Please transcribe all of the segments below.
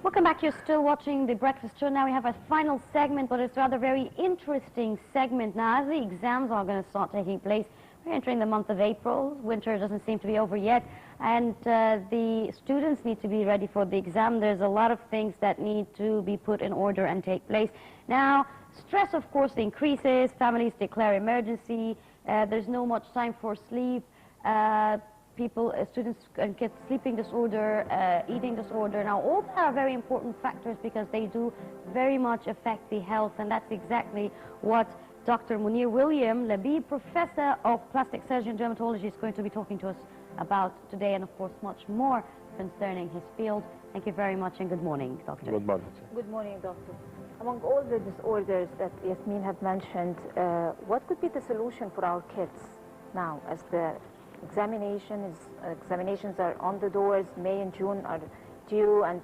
Welcome back. You're still watching The Breakfast Show. Now we have a final segment, but it's rather very interesting segment. Now, as the exams are going to start taking place, we're entering the month of April. Winter doesn't seem to be over yet, and the students need to be ready for the exam. There's a lot of things that need to be put in order and take place. Now, stress, of course, increases. Families declare emergency. There's no much time for sleep. Students get sleeping disorder, eating disorder. Now, all that are very important factors because they do very much affect the health, and that's exactly what Dr. Mounir William, Labib, Professor of Plastic Surgery and Dermatology, is going to be talking to us about today, and of course much more concerning his field. Thank you very much, and good morning, Doctor. Good morning. Good morning, Doctor. Among all the disorders that Yasmin have mentioned, what could be the solution for our kids now as the examinations are on the doors? May and June are due, and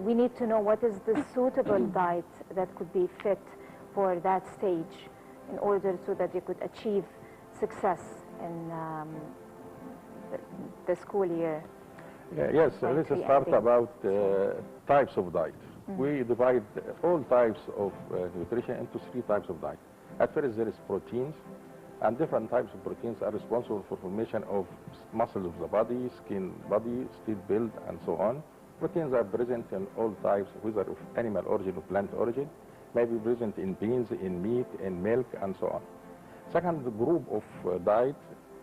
we need to know what is the suitable diet that could be fit for that stage in order so that you could achieve success in the school year. Yes, let's start about types of diet. We divide all types of nutrition into 3 types of diet. At first, there is proteins, and different types of proteins are responsible for formation of muscles of the body, skin, body, steel build, and so on. Proteins are present in all types, whether of animal origin or plant origin, may be present in beans, in meat, in milk, and so on. Second group of diet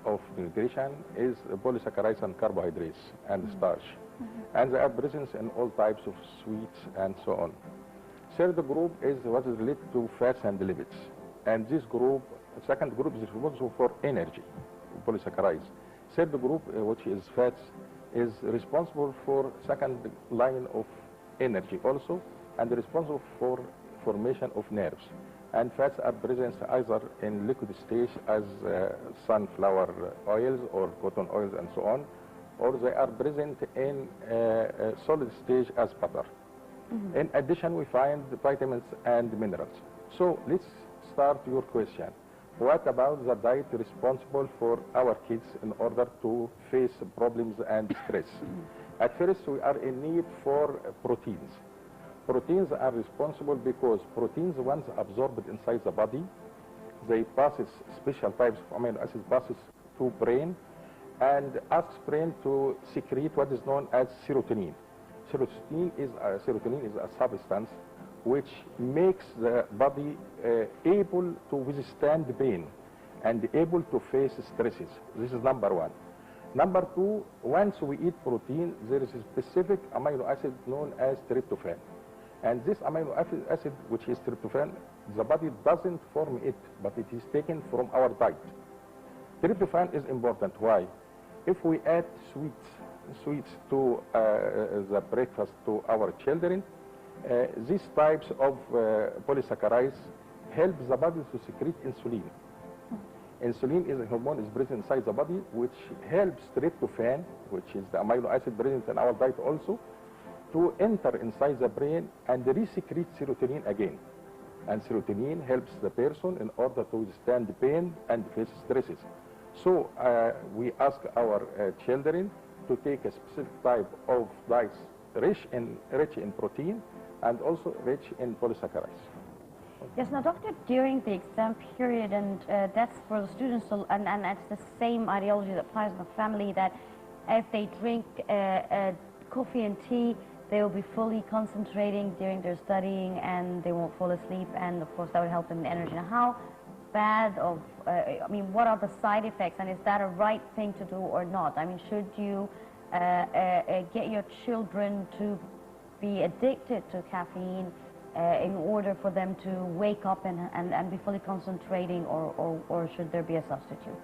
of nutrition is polysaccharides and carbohydrates and starch. And they are present in all types of sweets and so on. Third group is what is related to fats and lipids. And this group, second group, is responsible for energy, polysaccharides. Third group, which is fats, is responsible for second line of energy also, and responsible for formation of nerves. And fats are present either in liquid stage as sunflower oils or cotton oils and so on, or they are present in solid stage as butter. In addition, we find the vitamins and minerals. So let's start your question. What about the diet responsible for our kids in order to face problems and stress? At first, we are in need for proteins. Proteins are responsible because proteins, once absorbed inside the body, they passes special types of amino acids passes to brain and asks brain to secrete what is known as serotonin. Serotonin is a substance which makes the body able to withstand pain and able to face stresses. This is number one. Number two, once we eat protein, there is a specific amino acid known as tryptophan. And this amino acid, which is tryptophan, the body doesn't form it, but it is taken from our diet. Tryptophan is important. Why? If we add sweets to the breakfast to our children, these types of polysaccharides help the body to secrete insulin. Insulin is a hormone is present inside the body which helps tryptophan, which is the amino acid present in our diet also, to enter inside the brain and re-secrete serotonin again. And serotonin helps the person in order to withstand the pain and face stresses. So we ask our children to take a specific type of diets rich in protein and also rich in polysaccharides. Yes, now, Doctor, during the exam period, and that's for the students, and it's the same ideology that applies in the family, that if they drink coffee and tea, they will be fully concentrating during their studying and they won't fall asleep, and of course that would help them in energy. Now, how bad I mean, what are the side effects, and is that a right thing to do or not? I mean, should you get your children to be addicted to caffeine in order for them to wake up and be fully concentrating, or should there be a substitute?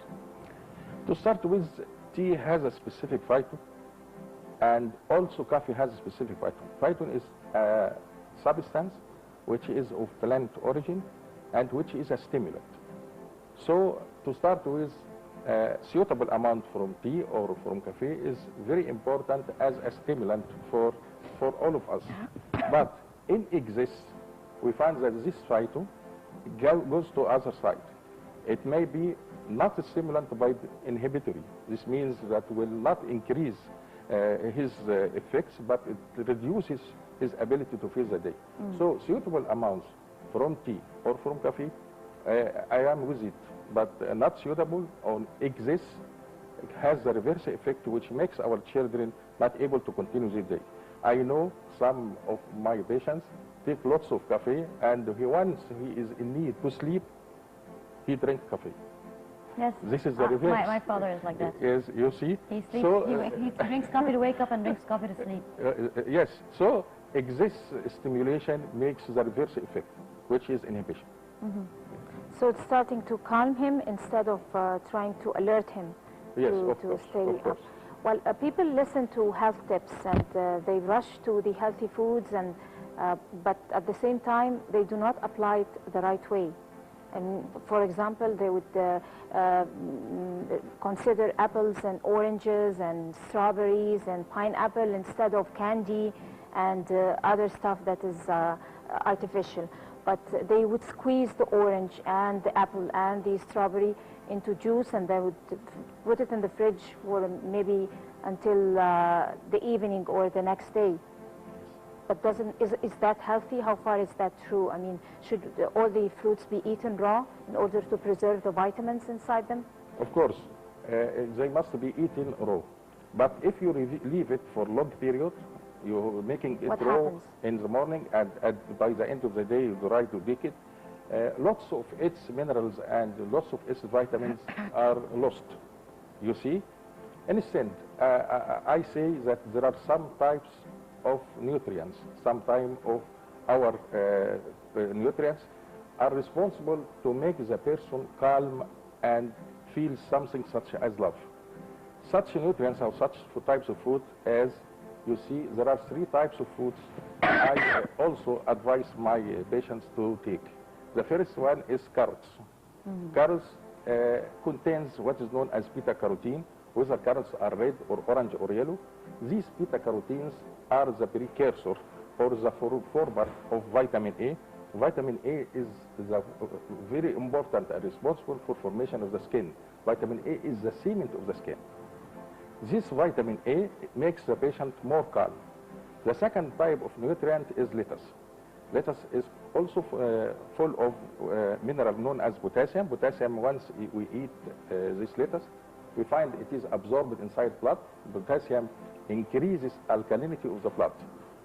To start with, tea has a specific phyton, and also coffee has a specific phyton. Phyton is a substance which is of plant origin and which is a stimulant. So to start with, suitable amount from tea or from coffee is very important as a stimulant for all of us. But in excess, we find that this phyton goes to other side. It may be not a stimulant but inhibitory. This means that will not increase his effects, but it reduces his ability to face the day. So suitable amounts from tea or from coffee, I am with it, but not suitable or exists, has the reverse effect, which makes our children not able to continue their day. I know some of my patients take lots of coffee, and once he is in need to sleep, he drinks coffee. Yes. This is the reverse. My father is like that. Yes, you see. He sleeps. So, he drinks coffee to wake up and drinks coffee to sleep. Yes. So excess stimulation makes the reverse effect, which is inhibition. So it's starting to calm him instead of trying to alert him to stay up. Well, people listen to health tips and they rush to the healthy foods, and but at the same time they do not apply it the right way. And for example, they would consider apples and oranges and strawberries and pineapple instead of candy and other stuff that is artificial. But they would squeeze the orange and the apple and the strawberry into juice, and they would put it in the fridge for maybe until the evening or the next day. But is that healthy? How far is that true? I mean, should all the fruits be eaten raw in order to preserve the vitamins inside them? Of course, they must be eaten raw. But if you leave it for long period, you're making it raw in the morning, and by the end of the day, you try to bake it. Lots of its minerals and lots of its vitamins are lost. You see? Instead, I say that there are some types of nutrients, some type of our nutrients are responsible to make the person calm and feel something such as love. Such nutrients or such types of food as you see, there are 3 types of foods I also advise my patients to take. The first one is carrots. Carrots contains what is known as beta-carotene, whether carrots are red or orange or yellow. These beta-carotenes are the precursor or the former of vitamin A. Vitamin A is the very important and responsible for formation of the skin. Vitamin A is the cement of the skin. This vitamin A makes the patient more calm. The second type of nutrient is lettuce. Lettuce is also full of mineral known as potassium. Potassium, once we eat this lettuce, we find it is absorbed inside blood. Potassium increases alkalinity of the blood.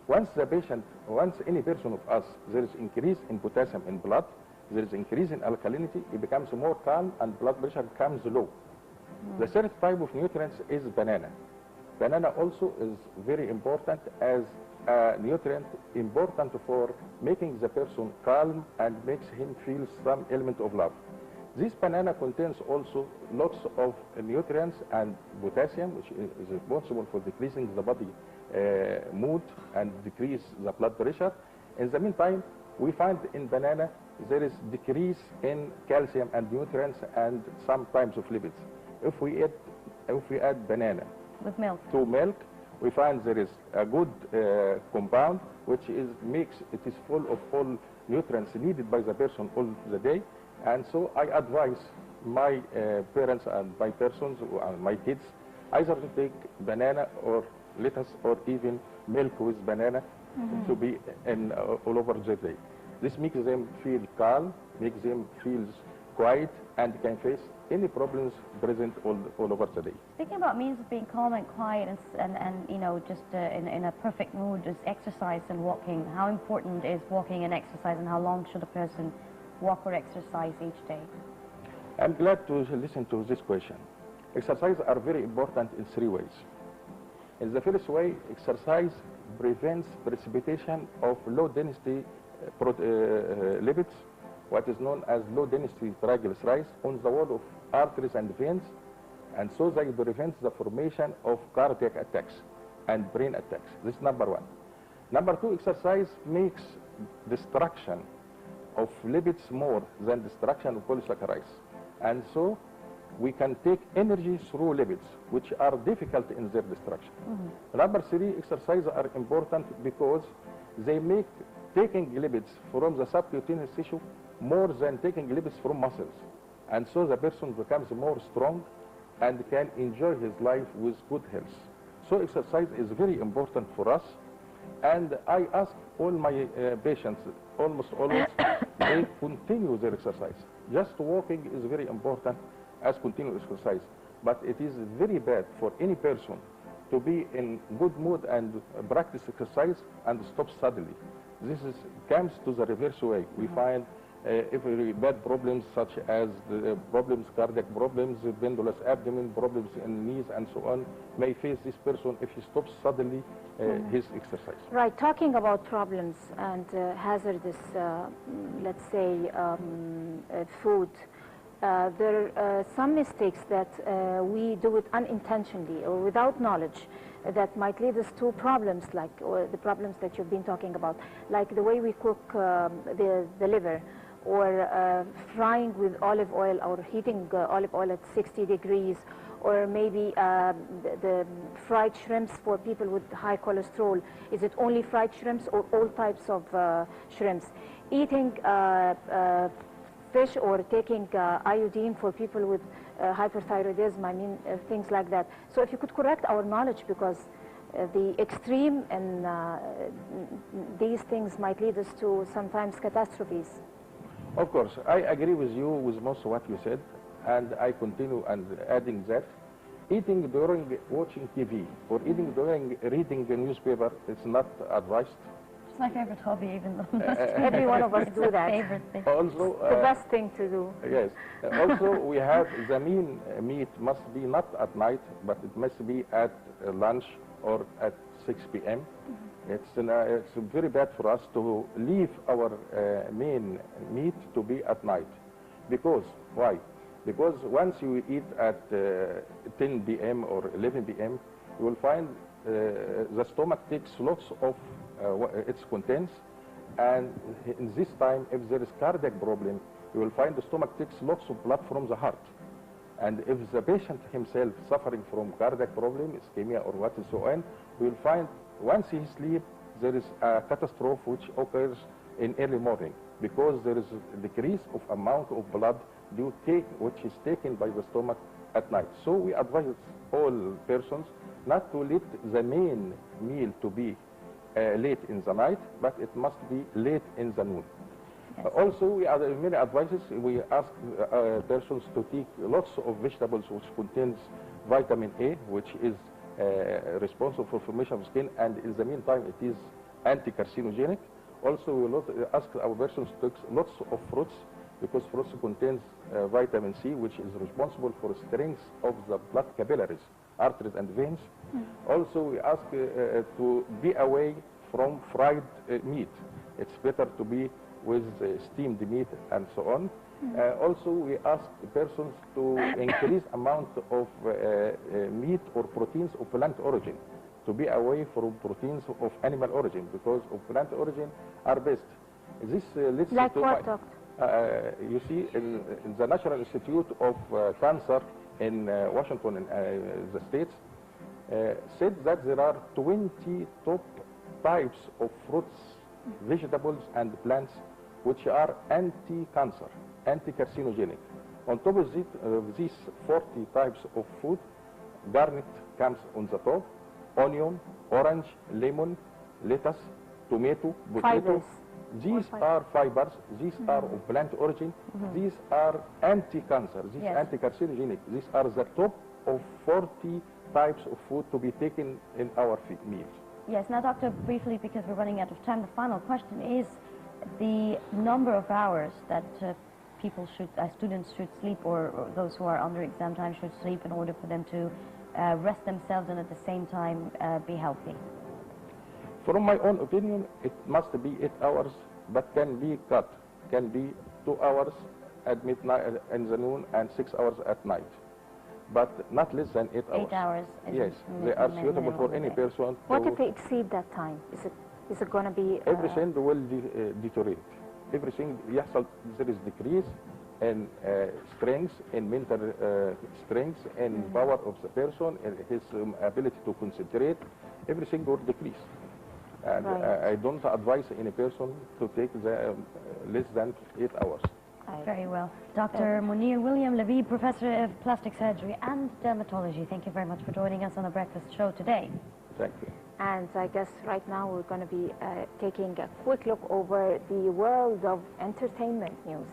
Once any person of us, there is increase in potassium in blood, there is increase in alkalinity, it becomes more calm and blood pressure becomes low. The third type of nutrients is banana. Banana also is very important as a nutrient important for making the person calm and makes him feel some element of love. This banana contains also lots of nutrients and potassium, which is responsible for decreasing the body mood and decrease the blood pressure. In the meantime, we find in banana there is decrease in calcium and nutrients and some types of lipids. If we add banana with milk to milk, we find there is a good compound which is full of all nutrients needed by the person all the day. And so I advise my parents and my persons, my kids, either to take banana or lettuce or even milk with banana to be all over the day. This makes them feel calm, makes them feel quiet, and can face any problems present all over the day. Speaking about means of being calm and quiet and you know, just in a perfect mood is exercise and walking. How important is walking and exercise, and how long should a person walk or exercise each day? I'm glad to listen to this question. Exercise are very important in 3 ways. In the first way, exercise prevents precipitation of low density lipids, what is known as low density triglycerides, on the wall of arteries and veins, and so they prevent the formation of cardiac attacks and brain attacks. This is number 1. Number 2, exercise makes destruction of lipids more than destruction of polysaccharides, and so we can take energy through lipids, which are difficult in their destruction. Number 3, exercises are important because they make taking lipids from the subcutaneous tissue more than taking lipids from muscles, and so the person becomes more strong and can enjoy his life with good health. So exercise is very important for us. And I ask all my patients, almost always, they continue their exercise. Just walking is very important as continuous exercise. But it is very bad for any person to be in good mood and practice exercise and stop suddenly. This comes to the reverse way. We find very bad problems such as the problems, cardiac problems, pendulous abdomen, problems in knees, and so on, may face this person if he stops suddenly his exercise. Right, talking about problems and hazardous, let's say, food, there are some mistakes that we do it unintentionally or without knowledge that might lead us to problems like the problems that you've been talking about, like the way we cook the liver, or frying with olive oil or heating olive oil at 60 degrees, or maybe the fried shrimps for people with high cholesterol. Is it only fried shrimps or all types of shrimps? Eating fish or taking iodine for people with hyperthyroidism, I mean things like that. So if you could correct our knowledge, because the extreme and these things might lead us to sometimes catastrophes. Of course, I agree with you with most of what you said, and I continue and adding that eating during watching TV or eating during reading the newspaper is not advised. It's my favorite hobby, even though every one of us do that. Favorite thing. Also, the best thing to do. Yes. Also, we have the meat must be not at night, but it must be at lunch or at 6 p.m. It's very bad for us to leave our main meat to be at night. Because, why? Because once you eat at 10 p.m. or 11 p.m., you will find the stomach takes lots of its contents, and in this time, if there is cardiac problem, you will find the stomach takes lots of blood from the heart. And if the patient himself suffering from cardiac problem, ischemia or what and so on, you will find once he sleeps, there is a catastrophe which occurs in early morning, because there is a decrease of amount of blood which is taken by the stomach at night. So we advise all persons not to let the main meal to be late in the night, but it must be late in the noon. Yes. Also, we have many advices. We ask persons to take lots of vegetables which contains vitamin A, which is responsible for formation of skin, and in the meantime it is anti-carcinogenic. Also, we ask our persons to take lots of fruits, because fruits contains vitamin C, which is responsible for strength of the blood capillaries, arteries and veins. Also, we ask to be away from fried meat. It's better to be with steamed meat and so on. Also, we ask persons to increase amount of meat or proteins of plant origin, to be away from proteins of animal origin, because of plant origin are best. This leads like to what, doctor? You see, in the National Institute of Cancer in Washington, in the States, said that there are 20 top types of fruits, vegetables, and plants which are anti-cancer, anti-carcinogenic. On top of these 40 types of food, garnet comes on the top, onion, orange, lemon, lettuce, tomato, potato. Fibers. These are fibers, these are of plant origin, these are anti-cancer, these anti-carcinogenic. These are the top of 40 types of food to be taken in our meals. Yes, now doctor, briefly, because we're running out of time, the final question is the number of hours that people should, students should sleep, or those who are under exam time should sleep, in order for them to rest themselves and at the same time be healthy. From my own opinion, it must be 8 hours, but can be cut. Can be 2 hours at midnight in the noon and 6 hours at night, but not less than 8 hours. 8 hours. Yes, they are suitable for any person. What if they exceed that time? Is it going to be? Everything will deteriorate. Everything, yes, there is decrease in strength, in mental strength, in power of the person, and his ability to concentrate. Everything will decrease. And I don't advise any person to take the less than 8 hours. Very well. Dr. Mounir William Labib, Professor of Plastic Surgery and Dermatology, thank you very much for joining us on the Breakfast Show today. Thank you. And I guess right now we're going to be taking a quick look over the world of entertainment news.